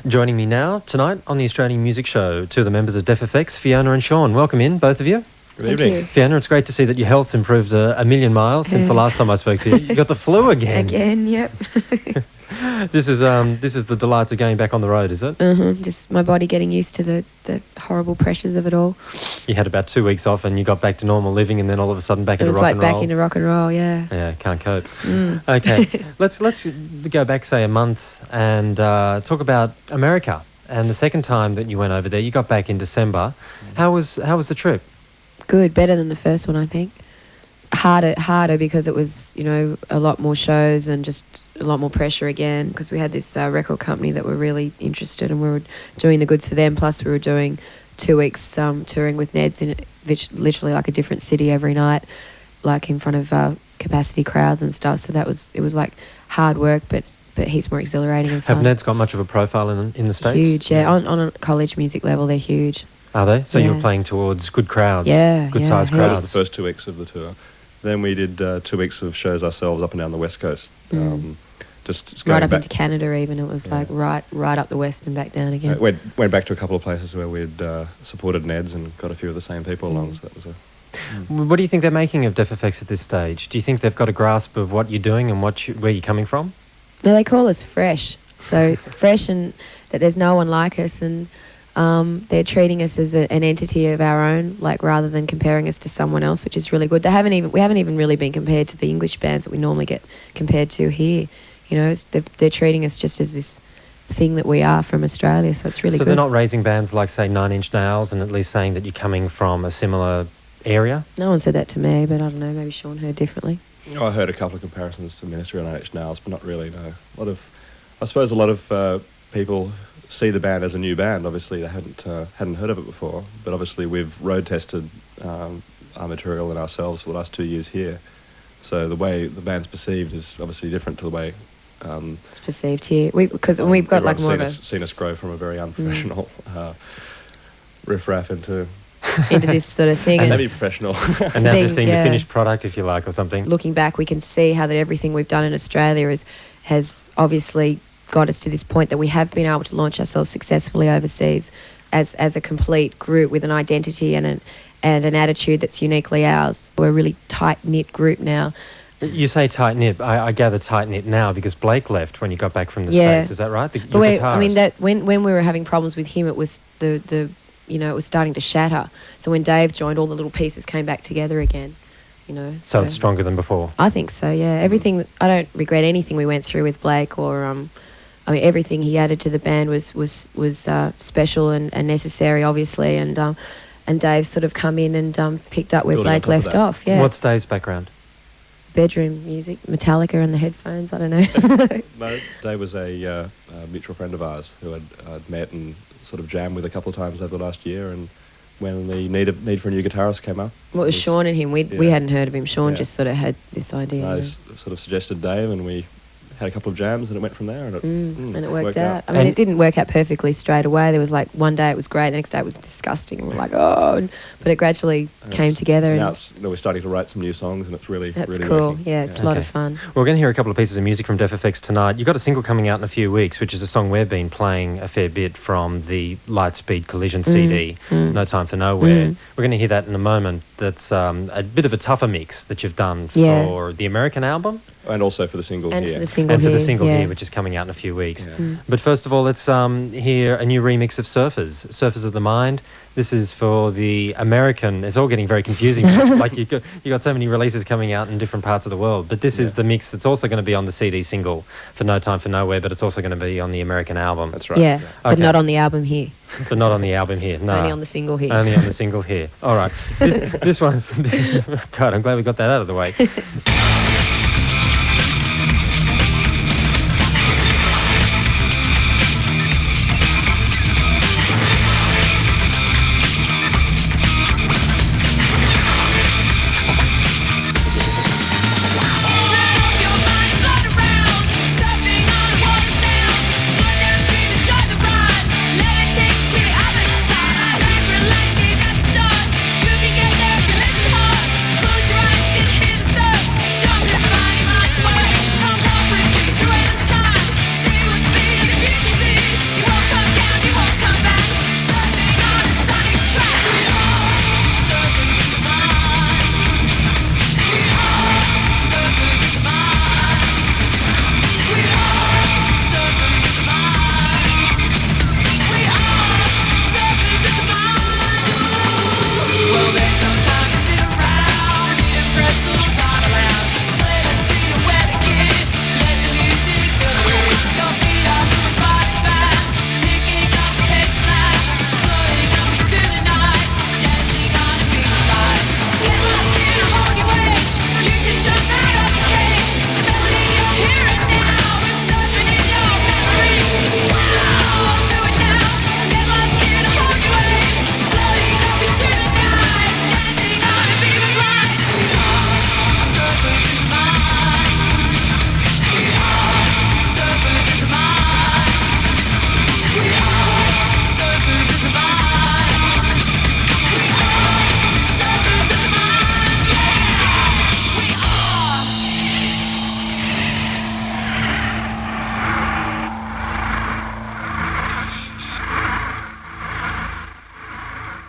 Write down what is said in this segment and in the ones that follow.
Joining me now tonight on the Australian Music Show, two of the members of Def FX, Fiona and Sean. Welcome in, both of you. Good evening. Fiona, it's great to see that your health's improved a million miles since the last time I spoke to you. You got the flu again. Again, yep. This is the delights of going back on the road, is it? Just my body getting used to the horrible pressures of it all. You had about 2 weeks off and you got back to normal living, and then all of a sudden back into rock and roll. It was like back into rock and roll, yeah. Yeah, can't cope. Okay, let's go back, say, a month and talk about America. And the second time that you went over there, you got back in December. How was the trip? Good, better than the first one, I think. Harder because it was, a lot more shows and just a lot more pressure again, because we had this record company that were really interested and we were doing the goods for them. Plus we were doing 2 weeks touring with Neds in literally like a different city every night, like in front of capacity crowds and stuff. So it was like hard work, but heaps more exhilarating and fun. Have Neds got much of a profile in the States? Huge, yeah. On a college music level, they're huge. Are they? So yeah. You were playing towards good crowds? Yeah, good-sized yeah. crowds? That was the first 2 weeks of the tour. Then we did 2 weeks of shows ourselves up and down the West Coast. Just going right up back into Canada even. It was like right up the west and back down again. Went back to a couple of places where we'd supported Neds and got a few of the same people along. So that was What do you think they're making of Def FX at this stage? Do you think they've got a grasp of what you're doing and where you're coming from? No, they call us fresh. So fresh, and that there's no one like us, and they're treating us as an entity of our own, like rather than comparing us to someone else, which is really good. We haven't even really been compared to the English bands that we normally get compared to here. They're treating us just as this thing that we are from Australia, so it's really good. So they're not raising bands like, say, Nine Inch Nails, and at least saying that you're coming from a similar area? No one said that to me, but I don't know, maybe Sean heard differently. I heard a couple of comparisons to Ministry or Nine Inch Nails, but not really, no. I suppose a lot of people see the band as a new band. Obviously they hadn't heard of it before, but obviously we've road tested our material and ourselves for the last 2 years here, so the way the band's perceived is obviously different to the way it's perceived here, because we've got like more seen us grow from a very unprofessional riff-raff into this sort of thing, and semi-professional. And now they're seeing the finished product, if you like, or something. Looking back, we can see how that everything we've done in Australia has obviously got us to this point that we have been able to launch ourselves successfully overseas as a complete group with an identity and an attitude that's uniquely ours. We're a really tight-knit group now. You say tight-knit. I gather tight-knit now because Blake left when you got back from the States. Is that right? That when we were having problems with him, it was it was starting to shatter. So when Dave joined, all the little pieces came back together again. So it's stronger than before. I think so. Yeah, everything. I don't regret anything we went through with Blake, or everything he added to the band was special and necessary, obviously. And Dave sort of come in and picked up where Blake left off. Yeah. What's Dave's background? Bedroom music, Metallica and the headphones. I don't know. No, Dave was a mutual friend of ours who I'd met and sort of jammed with a couple of times over the last year, and when the need for a new guitarist came up. Well, it was Sean and him. We hadn't heard of him. Sean just sort of had this idea. I sort of suggested Dave, and we had a couple of jams, and it went from there, and it worked out. I mean, it didn't work out perfectly straight away. There was like one day it was great, the next day it was disgusting, and we're like, but it gradually came together. Now we're starting to write some new songs, and it's really cool. working. Yeah, it's a lot of fun. We're going to hear a couple of pieces of music from Def FX tonight. You've got a single coming out in a few weeks, which is a song we've been playing a fair bit from the Lightspeed Collision CD, No Time for Nowhere. We're going to hear that in a moment. That's a bit of a tougher mix that you've done for the American album. And also for the single here. For the single here, which is coming out in a few weeks. Yeah. But first of all, let's hear a new remix of Surfers of the Mind. This is for the American. It's all getting very confusing. Like you got so many releases coming out in different parts of the world. But this is the mix that's also going to be on the CD single for No Time for Nowhere, but it's also going to be on the American album. That's right. Yeah, but not on the album here. But not on the album here, no. Only on the single here. Only on the single here. All right. This one, God, I'm glad we got that out of the way. You can get there if you listen hard. Close your eyes, you can hear the surf.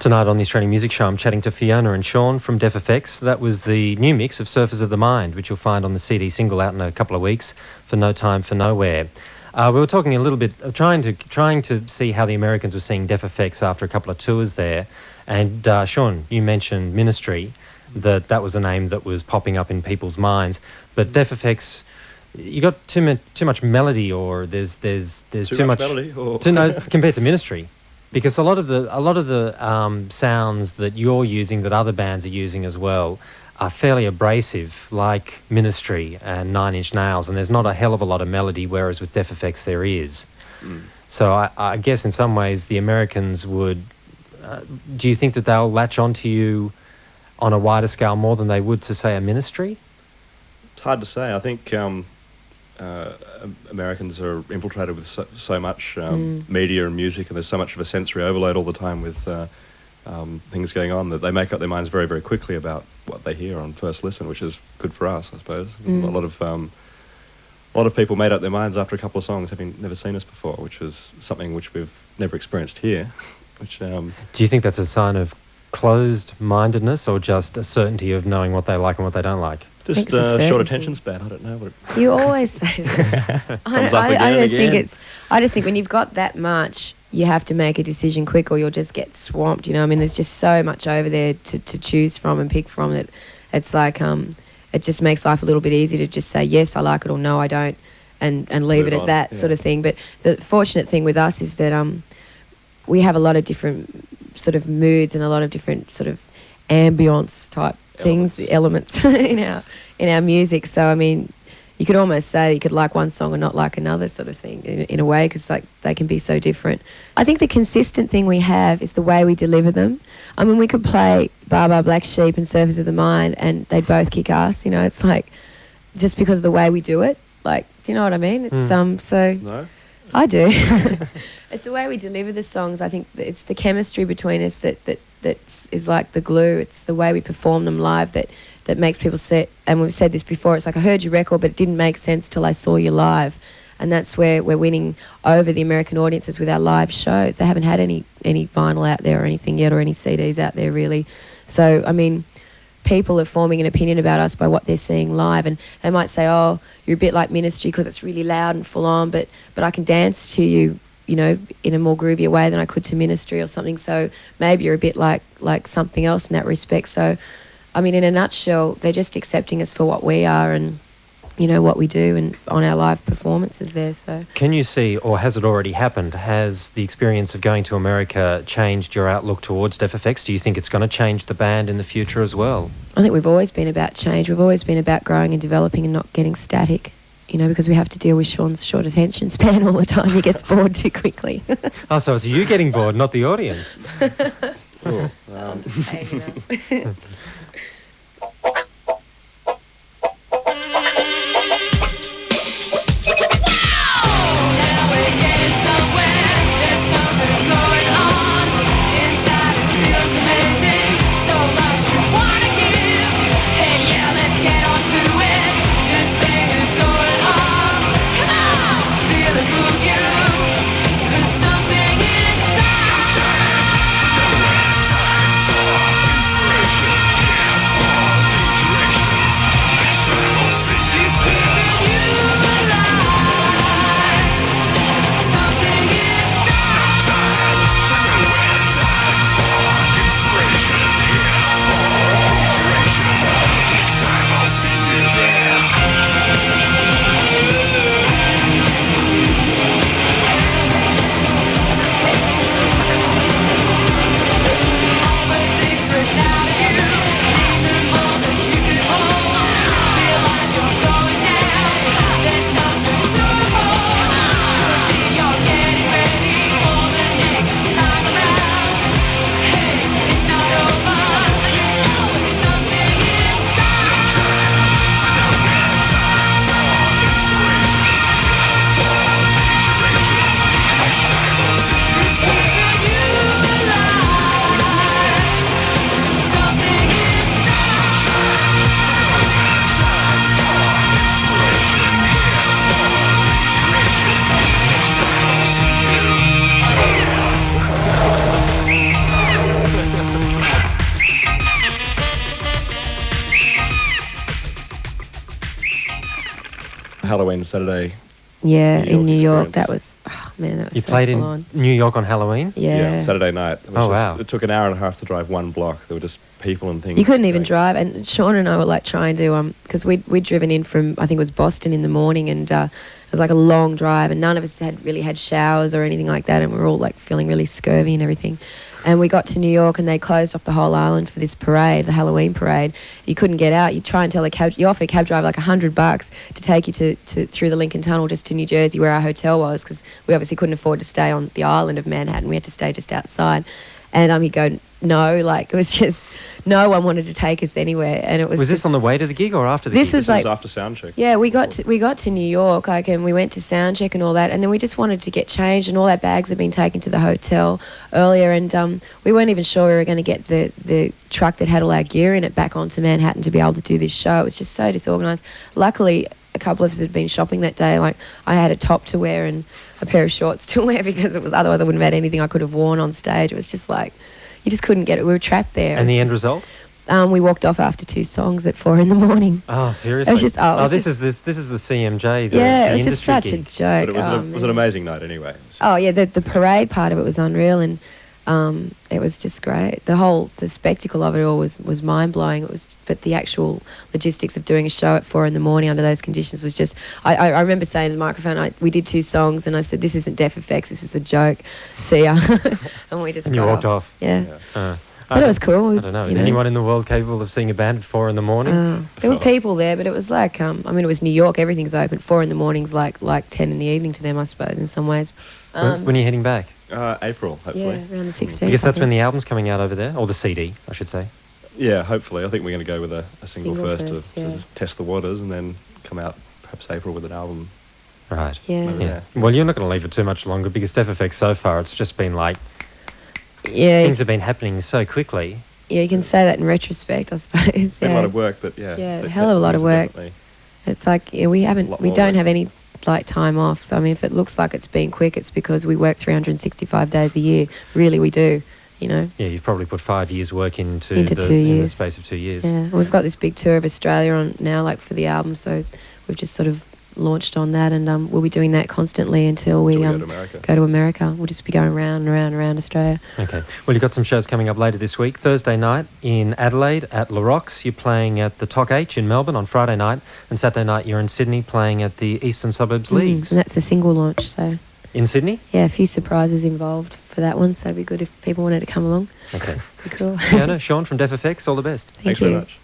Tonight on the Australian Music Show, I'm chatting to Fiona and Sean from Def FX. That was the new mix of Surfers of the Mind, which you'll find on the CD single out in a couple of weeks for No Time for Nowhere. We were talking a little bit, trying to see how the Americans were seeing Def FX after a couple of tours there. And Sean, you mentioned Ministry, that was a name that was popping up in people's minds. But Def FX, you got too much melody, or there's too much melody, or compared to Ministry. Because a lot of the sounds that you're using, that other bands are using as well, are fairly abrasive, like Ministry and Nine Inch Nails, and there's not a hell of a lot of melody, whereas with Def FX there is. So I guess in some ways the Americans would... do you think that they'll latch onto you on a wider scale more than they would to, say, a Ministry? It's hard to say. I think Americans are infiltrated with so much media and music, and there's so much of a sensory overload all the time with things going on, that they make up their minds very, very quickly about what they hear on first listen, which is good for us, I suppose. A lot of people made up their minds after a couple of songs, having never seen us before, which was something which we've never experienced here. Which do you think that's a sign of closed-mindedness, or just a certainty of knowing what they like and what they don't like? Just short attention span. I don't know what it... You always say that. I just think when you've got that much, you have to make a decision quick, or you'll just get swamped. You know, I mean, there's just so much over there to choose from and pick from that it's like it just makes life a little bit easier to just say yes, I like it, or no, I don't, and leave it at that sort of thing. But the fortunate thing with us is that we have a lot of different sort of moods and a lot of different sort of ambience type elements in our music. So I mean, you could almost say you could like one song and not like another, sort of thing, in a way, because like they can be so different. I think the consistent thing we have is the way we deliver them. I mean, we could play Bar Bar Black Sheep and Surfers of the Mind, and they'd both kick ass. You know, it's like just because of the way we do it. Like, do you know what I mean? It's so. No. I do. It's the way we deliver the songs. I think it's the chemistry between us that is like the glue. It's the way we perform them live that makes people say, and we've said this before, it's like I heard your record but it didn't make sense till I saw you live. And that's where we're winning over the American audiences with our live shows. They haven't had any vinyl out there or anything yet, or any CDs out there really. So, I mean, people are forming an opinion about us by what they're seeing live, and they might say, oh, you're a bit like Ministry because it's really loud and full on, but I can dance to you, you know, in a more groovier way than I could to Ministry or something. So maybe you're a bit like something else in that respect. So, I mean, in a nutshell, they're just accepting us for what we are and, you know, what we do and on our live performances there. So, can you see, or has it already happened, has the experience of going to America changed your outlook towards Def FX? Do you think it's going to change the band in the future as well? I think we've always been about change. We've always been about growing and developing and not getting static, you know, because we have to deal with Sean's short attention span all the time. He gets bored too quickly. Oh, so it's you getting bored, not the audience. Cool. I'm just saying that. Time for inspiration. Halloween Saturday. Yeah, in New York, experience. that was, oh man, that was You so played full in on. New York on Halloween? Yeah. Saturday night. It was Oh, wow. It took an hour and a half to drive one block. There were just people and things. You couldn't even going. drive, and Sean and I were like trying to, because we'd driven in from, I think it was Boston in the morning, and it was like a long drive, and none of us had really had showers or anything like that, and we were all like feeling really scurvy and everything. And we got to New York, and they closed off the whole island for this parade, the Halloween parade. You couldn't get out. You try and tell you offer a cab driver like $100 to take you to through the Lincoln Tunnel just to New Jersey, where our hotel was, because we obviously couldn't afford to stay on the island of Manhattan. We had to stay just outside. And he'd go, no, like it was just no one wanted to take us anywhere. And it was. Was this on the way to the gig or after the This gig? was like after sound check. Yeah, we got to New York, like, and we went to sound check and all that, and then we just wanted to get changed, and all our bags had been taken to the hotel earlier, and we weren't even sure we were going to get the truck that had all our gear in it back onto Manhattan to be able to do this show. It was just so disorganised. Luckily, a couple of us had been shopping that day. Like, I had a top to wear and a pair of shorts to wear, because it was, otherwise I wouldn't have had anything I could have worn on stage. It was just like, you just couldn't get it. We were trapped there. And the end result? We walked off after 2 songs at 4 a.m. Oh, seriously? It was just, this is the CMJ, the it was just industry such gig. a joke. But it was an amazing night anyway. Oh yeah, the parade part of it was unreal, and it was just great. The spectacle of it all was mind blowing. But the actual logistics of doing a show at 4 a.m. under those conditions was just. I remember saying to the microphone, we did 2 songs, and I said, "This isn't Deaf Effects. This is a joke. See ya." And we just. And you got walked off. Yeah. Uh, But it was cool. I don't know. Is anyone in the world capable of seeing a band at 4 a.m? There were people there, but it was like, it was New York. Everything's open. 4 a.m.'s like 10 in the evening to them, I suppose, in some ways. When are you heading back? April, hopefully. Yeah, around the 16th. I guess that's when the album's coming out over there, or the CD, I should say. Yeah, hopefully. I think we're going to go with a single first, first, to test the waters, and then come out perhaps April with an album. Right. Yeah. Yeah. Well, you're not going to leave it too much longer, because Deaf Effects so far, it's just been like, things have been happening so quickly. Yeah, you can say that in retrospect, I suppose. It's been a lot of work, but yeah. Yeah, a hell of a lot of work. It's like we don't have any like time off. So I mean, if it looks like it's been quick, it's because we work 365 days a year. Really, we do. You know. Yeah, you've probably put 5 years' work into 2 years. in the space of 2 years. Yeah, we've got this big tour of Australia on now, like for the album. So we've just sort of launched on that, and we'll be doing that constantly until we go to America. Go to America. We'll just be going round and round and around Australia. Okay. Well, you've got some shows coming up later this week. Thursday night in Adelaide at La Rocks. You're playing at the Toc H in Melbourne on Friday night. And Saturday night you're in Sydney playing at the Eastern Suburbs Leagues. And that's the single launch, so... In Sydney? Yeah, a few surprises involved for that one, so it'd be good if people wanted to come along. Okay. Be cool. Fiona, Sean from Deaf Effects, all the best. Thank Thanks you. very much.